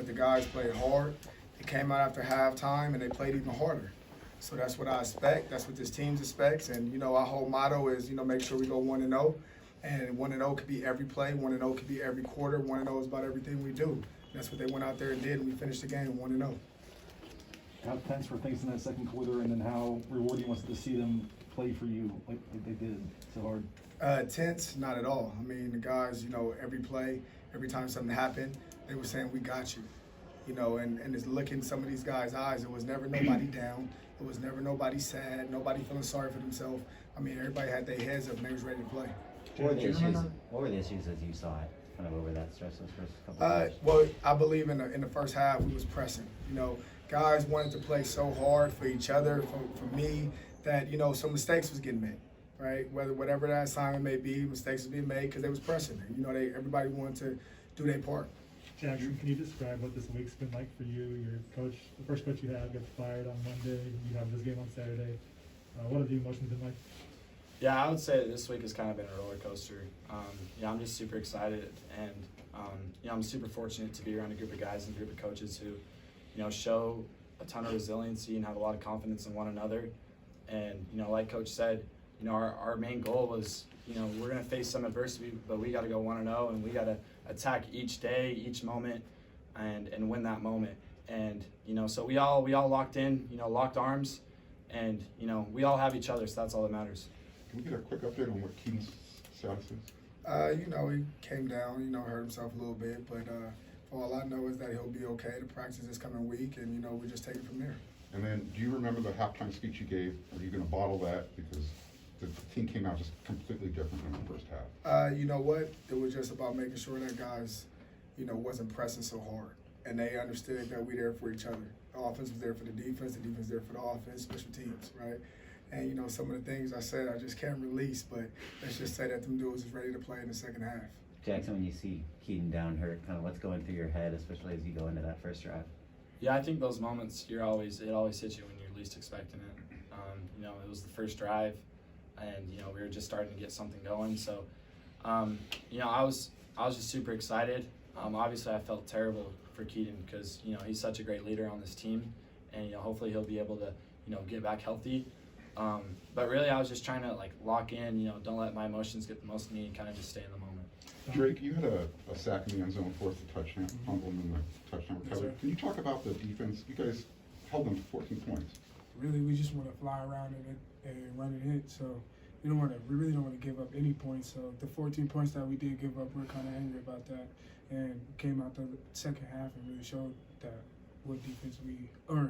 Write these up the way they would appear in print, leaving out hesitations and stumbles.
but the guys played hard. They came out after halftime and they played even harder. So that's what I expect. That's what this team expects. And, our whole motto is, make sure we go 1-0. And 1-0 could be every play. 1-0 could be every quarter. 1-0 is about everything we do. That's what they went out there and did, and we finished the game 1-0. How tense were things in that second quarter, and then how rewarding was it to see them play for you like they did so hard? Tense, not at all. I mean, the guys, every play, every time something happened, they were saying, we got you. And it's looking some of these guys' eyes. It was never nobody down. It was never nobody sad, nobody feeling sorry for themselves. I mean, everybody had their heads up and they was ready to play. What were the issues as you saw it, kind of over that stretch those first couple of games? Well, I believe in the first half we was pressing. Guys wanted to play so hard for each other, for me, that some mistakes was getting made, right? Whatever that assignment may be, mistakes was being made because they was pressing. Everybody wanted to do their part. Jaxson, can you describe what this week's been like for you? Your coach, the first coach you had, got fired on Monday. You have this game on Saturday. What have the emotions been like? Yeah, I would say that this week has kind of been a roller coaster. I'm just super excited, and I'm super fortunate to be around a group of guys and a group of coaches who, show a ton of resiliency and have a lot of confidence in one another. And like Coach said, our main goal was, we're going to face some adversity, but we got to go 1-0, and we got to attack each day, each moment, and win that moment. And so we all locked in, locked arms, and we all have each other, so that's all that matters. Can we get a quick update on what Keaton's status is? He came down, hurt himself a little bit, but all I know is that he'll be okay to practice this coming week, and we just take it from there. And then, do you remember the halftime speech you gave? Are you going to bottle that because the team came out just completely different than the first half? You know what? It was just about making sure that guys, wasn't pressing so hard, and they understood that we there for each other. The offense was there for the defense was there for the offense, special teams, right? And some of the things I said I just can't release, but let's just say that them dudes is ready to play in the second half. Jaxson, when you see Keaton down hurt, kind of what's going through your head, especially as you go into that first drive? Yeah, I think those moments it always hits you when you're least expecting it. It was the first drive, and we were just starting to get something going. So, I was just super excited. Obviously, I felt terrible for Keaton because he's such a great leader on this team, and hopefully he'll be able to get back healthy. But really, I was just trying to lock in. Don't let my emotions get the most of me, and kind of just stay in the moment. Drake, you had a sack in the end zone, forced a touchdown, fumble in the touchdown recovery. Can you talk about the defense? You guys held them to 14 points. Really, we just want to fly around and run and hit. So we really don't want to give up any points. So the 14 points that we did give up, we're kind of angry about that, and came out the second half and really showed that what defense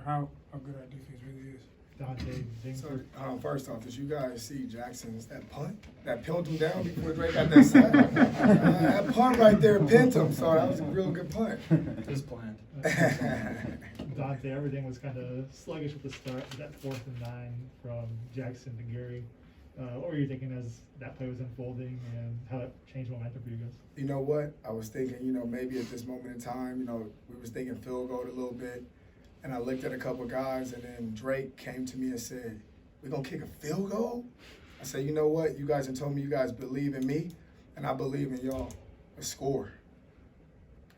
how good our defense really is. Donte, So, first off, did you guys see Jackson's that punt? That pinned him down before Drake got that sack? That punt right there pinned him, so that was a real good punt. It was planned. Donte, everything was kind of sluggish at the start. That 4th and 9 from Jaxson to Gary. What were you thinking as that play was unfolding, and how that changed momentum for you guys? You know what? I was thinking, maybe at this moment in time, we was thinking field goal a little bit. And I looked at a couple guys, and then Drake came to me and said, "We're going to kick a field goal?" I said, you know what? You guys have told me you guys believe in me, and I believe in y'all. Let's score.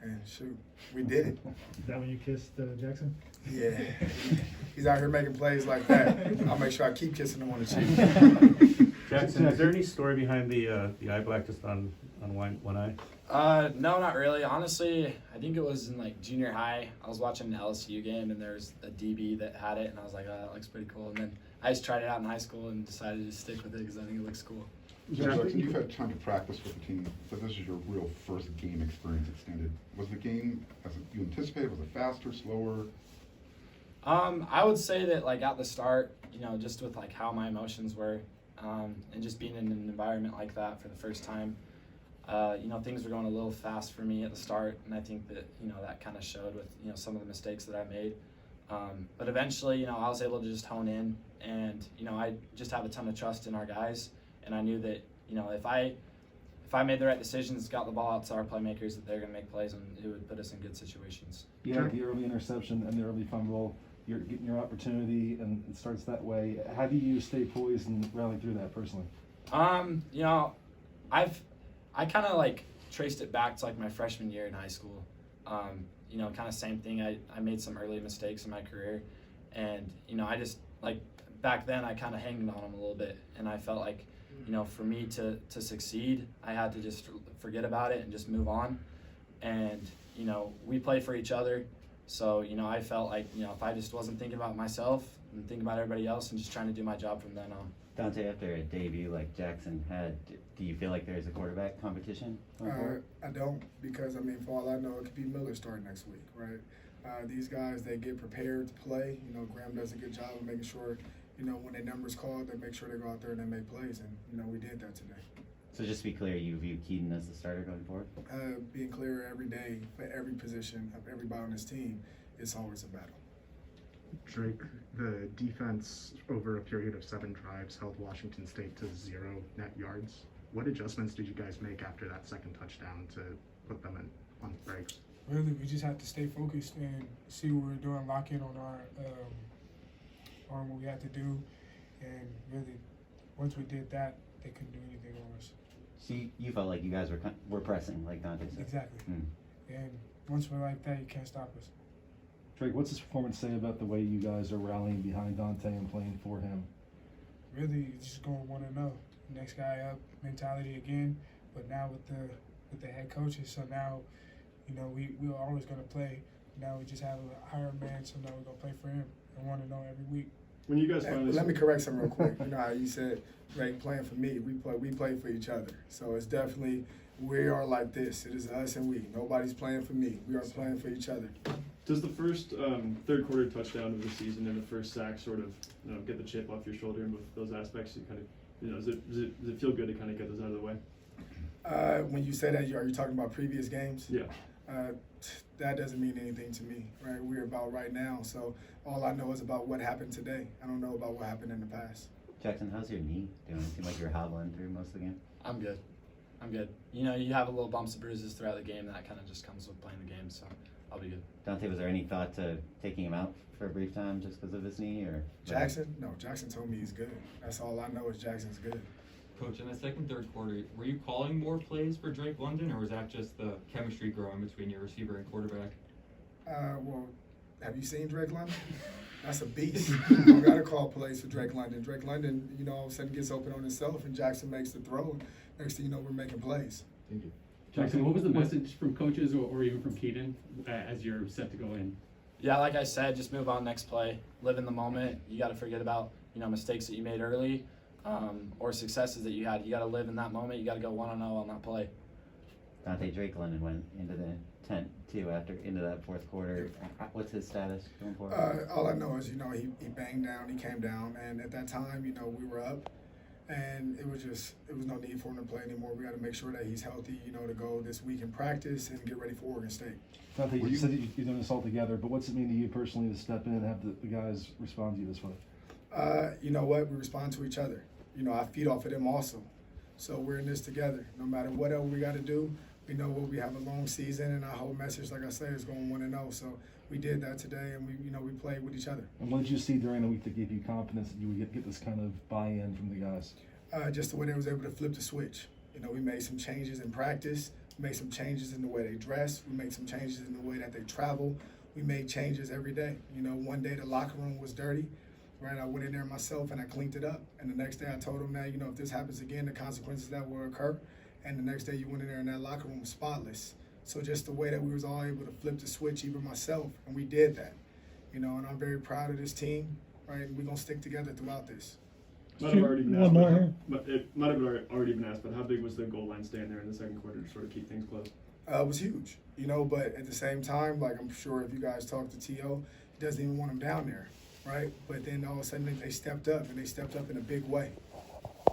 And shoot, we did it. Is that when you kissed Jaxson? Yeah. He's out here making plays like that. I'll make sure I keep kissing him on the cheek. Jaxson, is there any story behind the eye black just on one eye? No, not really. Honestly, I think it was in junior high. I was watching an LSU game, and there's a DB that had it, and I was like, oh, that looks pretty cool. And then I just tried it out in high school and decided to stick with it because I think it looks cool. Jaxson, you've had time to practice with the team, but this is your real first game experience extended. Was the game as you anticipated? Was it faster, slower? I would say that at the start, just with how my emotions were, and just being in an environment like that for the first time, things were going a little fast for me at the start, and I think that that kind of showed with some of the mistakes that I made. But eventually, I was able to just hone in, and I just have a ton of trust in our guys, and I knew that if I made the right decisions, got the ball out to our playmakers, that they're going to make plays, and it would put us in good situations. You had the early interception and the early fumble. You're getting your opportunity, and it starts that way. How do you stay poised and rally through that personally? I kind of traced it back to my freshman year in high school. you know, kind of same thing. I made some early mistakes in my career, and you know, I just like back then I kind of hanged on him a little bit, and I felt like, you know, for me to succeed, I had to just forget about it and just move on. And you know, we play for each other, so you know, I felt like, you know, if I just wasn't thinking about myself and thinking about everybody else and just trying to do my job from then on. Donte, after a debut like Jaxson had, do you feel like there's a quarterback competition going forward? I don't, because I mean, for all I know, it could be Miller starting next week, right? These guys, they get prepared to play. You know, Graham does a good job of making sure, you know, when their number's called, they make sure they go out there and they make plays, and you know, we did that today. So just to be clear, you view Keaton as the starter going forward? Being clear every day for every position of everybody on this team, it's always a battle. Drake, the defense over a period of 7 drives held Washington State to 0 net yards. What adjustments did you guys make after that second touchdown to put them on breaks? Really, we just have to stay focused and see what we're doing, lock in on our on what we had to do, and really, once we did that, they couldn't do anything on us. So you felt like you guys were pressing, like Donte said? Exactly. Mm. And once we're like that, you can't stop us. Drake, what's this performance say about the way you guys are rallying behind Donte and playing for him? Really, it's just going 1-0. Next guy up mentality again, but now with the head coaches, so now, you know, we're always gonna play. Now we just have a higher man, so now we're gonna play for him and 1-0 every week. When you guys Hey, finally let me correct something real quick. You know how you said, Drake, playing for me, we play for each other. So it's definitely, we are like this. It is us and we. Nobody's playing for me. We are playing for each other. does the first third quarter touchdown of the season and the first sack sort of, you know, get the chip off your shoulder, and with those aspects, you kind of, you know, does it feel good to kind of get those out of the way? When you say that, are you talking about previous games? Yeah. That doesn't mean anything to me, right? We're about right now, so all I know is about what happened today. I don't know about what happened in the past. Jaxson, how's your knee doing? It seemed like you're hobbling through most of the game. I'm good. You know, you have a little bumps and bruises throughout the game. That kind of just comes with playing the game, so I'll be good. Donte, was there any thought to taking him out for a brief time just because of his knee, or? Jaxson? No, Jaxson told me he's good. That's all I know is Jackson's good. Coach, in the second, third quarter, were you calling more plays for Drake London, or was that just the chemistry growing between your receiver and quarterback? Well, have you seen Drake London? That's a beast. You got to call plays for Drake London. Drake London, you know, all of a sudden gets open on himself, and Jaxson makes the throw. Next thing you know, we're making plays. Thank you. Jaxson, what was the message from coaches or even from Keaton as you're set to go in? Yeah, like I said, just move on next play. Live in the moment. You got to forget about, you know, mistakes that you made early or successes that you had. You got to live in that moment. You got to go 1-0 on that play. Donte, Drake London went into the tent too into that fourth quarter. What's his status going forward? All I know is, you know, he banged down, he came down, and at that time, you know, we were up, and it was no need for him to play anymore. We got to make sure that he's healthy, you know, to go this week in practice and get ready for Oregon State. Donte, you said you're doing this all together, but what's it mean to you personally to step in and have the guys respond to you this way? You know what? We respond to each other. You know, I feed off of them also. So we're in this together. No matter what else we got to do, we know we have a long season, and our whole message, like I say, is going 1-0. So we did that today, and we played with each other. And what did you see during the week that gave you confidence that you would get this kind of buy-in from the guys? Just the way they was able to flip the switch. You know, we made some changes in practice. We made some changes in the way they dress. We made some changes in the way that they travel. We made changes every day. You know, one day the locker room was dirty. Right, I went in there myself and I cleaned it up. And the next day I told them that, you know, if this happens again, the consequences that will occur. And the next day you went in there and that locker room was spotless. So just the way that we was all able to flip the switch, even myself, and we did that. You know, and I'm very proud of this team, right? And we're going to stick together throughout this. Might have already been One more asked, here. but it might have already been asked, but how big was the goal line stand there in the second quarter to sort of keep things close? It was huge, you know, but at the same time, like I'm sure if you guys talk to T.O., he doesn't even want him down there, right? But then all of a sudden they stepped up, and they stepped up in a big way.